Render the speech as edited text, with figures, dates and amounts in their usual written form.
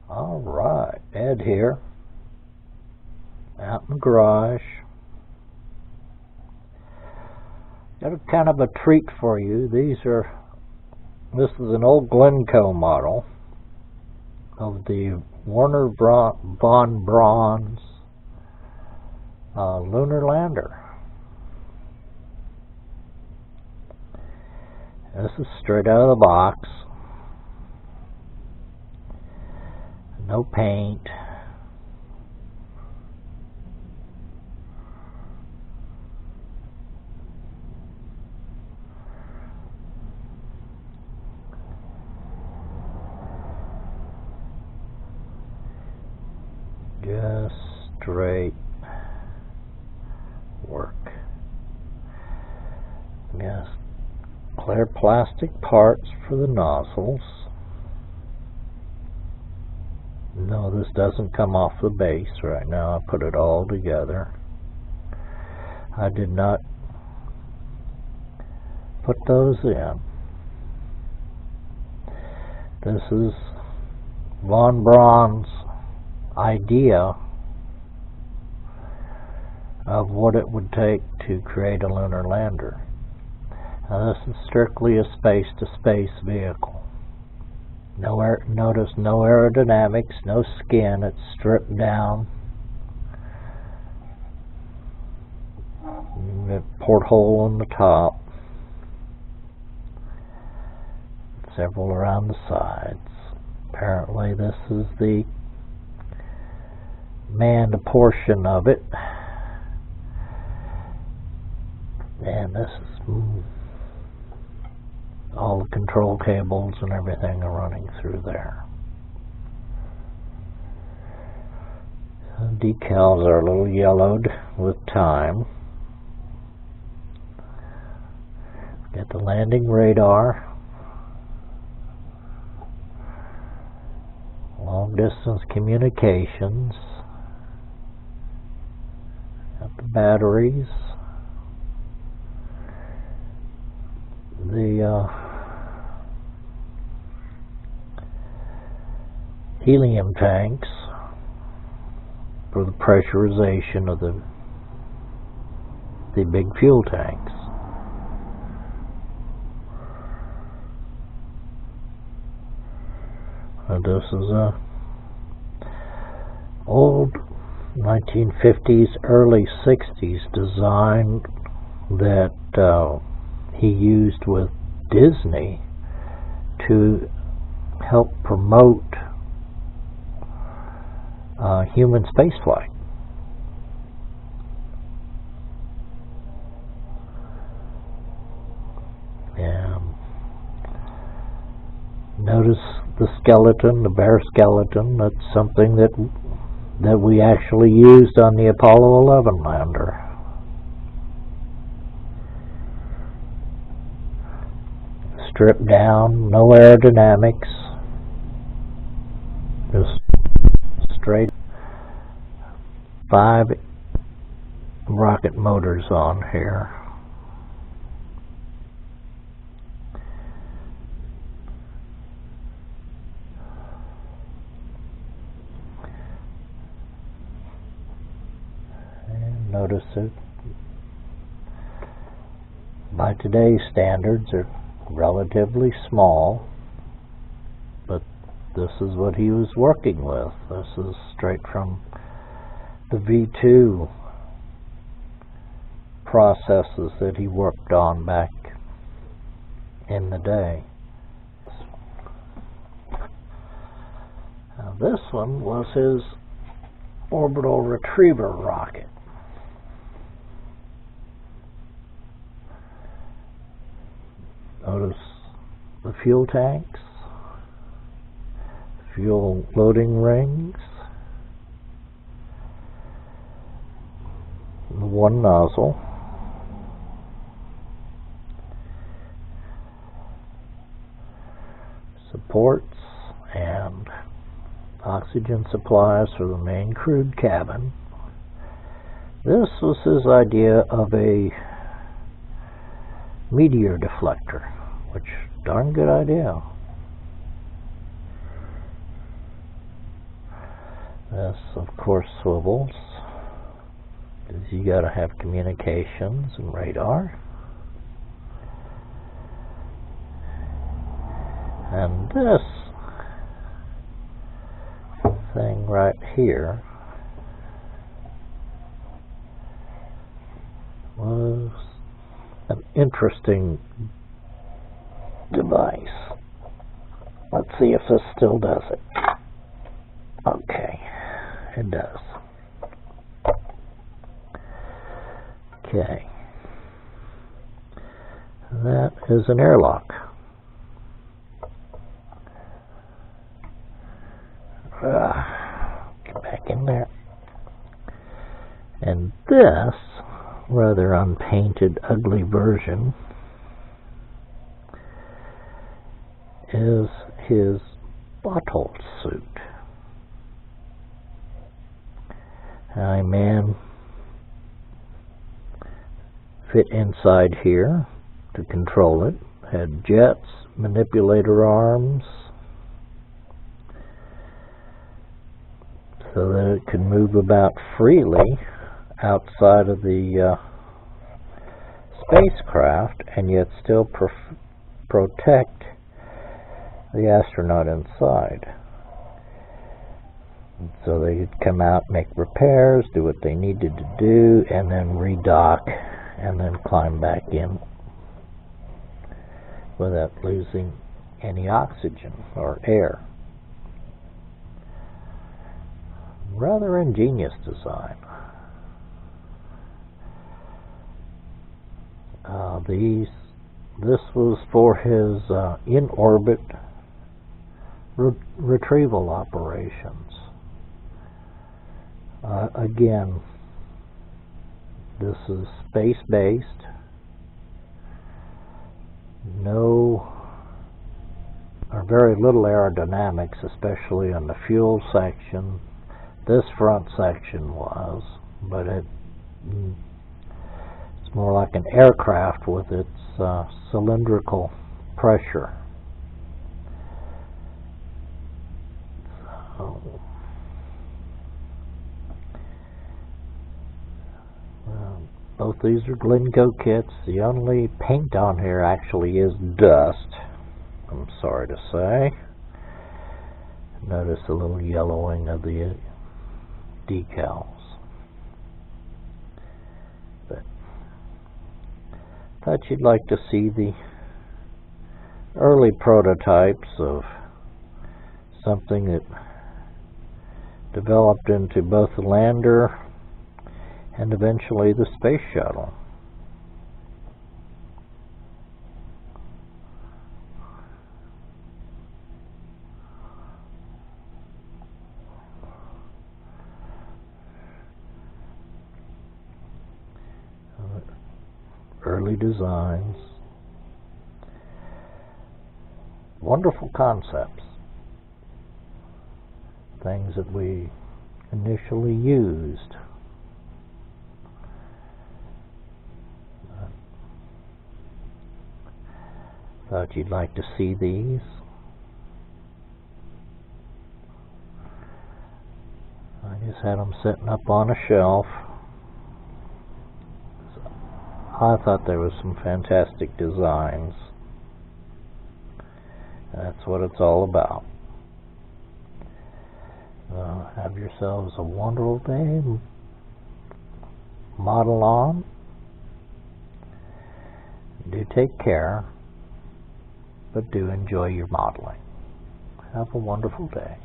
Alright, Ed here, out in the garage. Got a kind of a treat for you. This is an old Glencoe model of the Werner Von Braun's Lunar Lander. This is straight out of the box. No paint. Just straight work. Yes, clear plastic parts for the nozzles. No, this doesn't come off the base right now. I put it all together. I did not put those in. This is Von Braun's idea of what it would take to create a lunar lander. Now, this is strictly a space-to-space vehicle. Notice no aerodynamics, no skin. It's stripped down. Porthole on the top. Several around the sides. Apparently this is the manned portion of it. And this is all the control cables and everything are running through there. The decals are a little yellowed with time. Got the landing radar. Long distance communications. Got the batteries. The helium tanks for the pressurization of the big fuel tanks. And this is a old 1950s, early 60s design that he used with Disney to help promote human spaceflight. And notice the skeleton, the bare skeleton. That's something that we actually used on the Apollo 11 lander. Stripped down, no aerodynamics, just straight 5 rocket motors on here. And notice it, by today's standards, are relatively small, but this is what he was working with. This is straight from the V2 processes that he worked on back in the day. Now this one was his orbital retriever rocket. Notice the fuel tanks, fuel loading rings, the one nozzle, supports and oxygen supplies for the main crewed cabin. This was his idea of a meteor deflector, which darn good idea. This, of course, swivels, because you got to have communications and radar. And this thing right here was an interesting device. Let's see if this still does it. Okay, it does. Okay. That is an airlock. Get back in there. And this rather unpainted, ugly version is his bottle suit. A man fit inside here to control it. Had jets, manipulator arms, so that it could move about freely outside of the spacecraft and yet still protect the astronaut inside. So they could come out, make repairs, do what they needed to do, and then redock and then climb back in without losing any oxygen or air. Rather ingenious design. This was for his in-orbit retrieval operations. Again, this is space-based. No or very little aerodynamics, especially on the fuel section. This front section was, but it's more like an aircraft with its cylindrical pressure. So, both these are Glencoe kits. The only paint on here actually is dust, I'm sorry to say. Notice a little yellowing of the decals. But thought you'd like to see the early prototypes of something that developed into both the lander and eventually the space shuttle. Early designs, wonderful concepts, things that we initially used. Thought you'd like to see these. I just had them sitting up on a shelf. I thought there was some fantastic designs. That's what it's all about. Have yourselves a wonderful day. Model on. Do take care, but do enjoy your modeling. Have a wonderful day.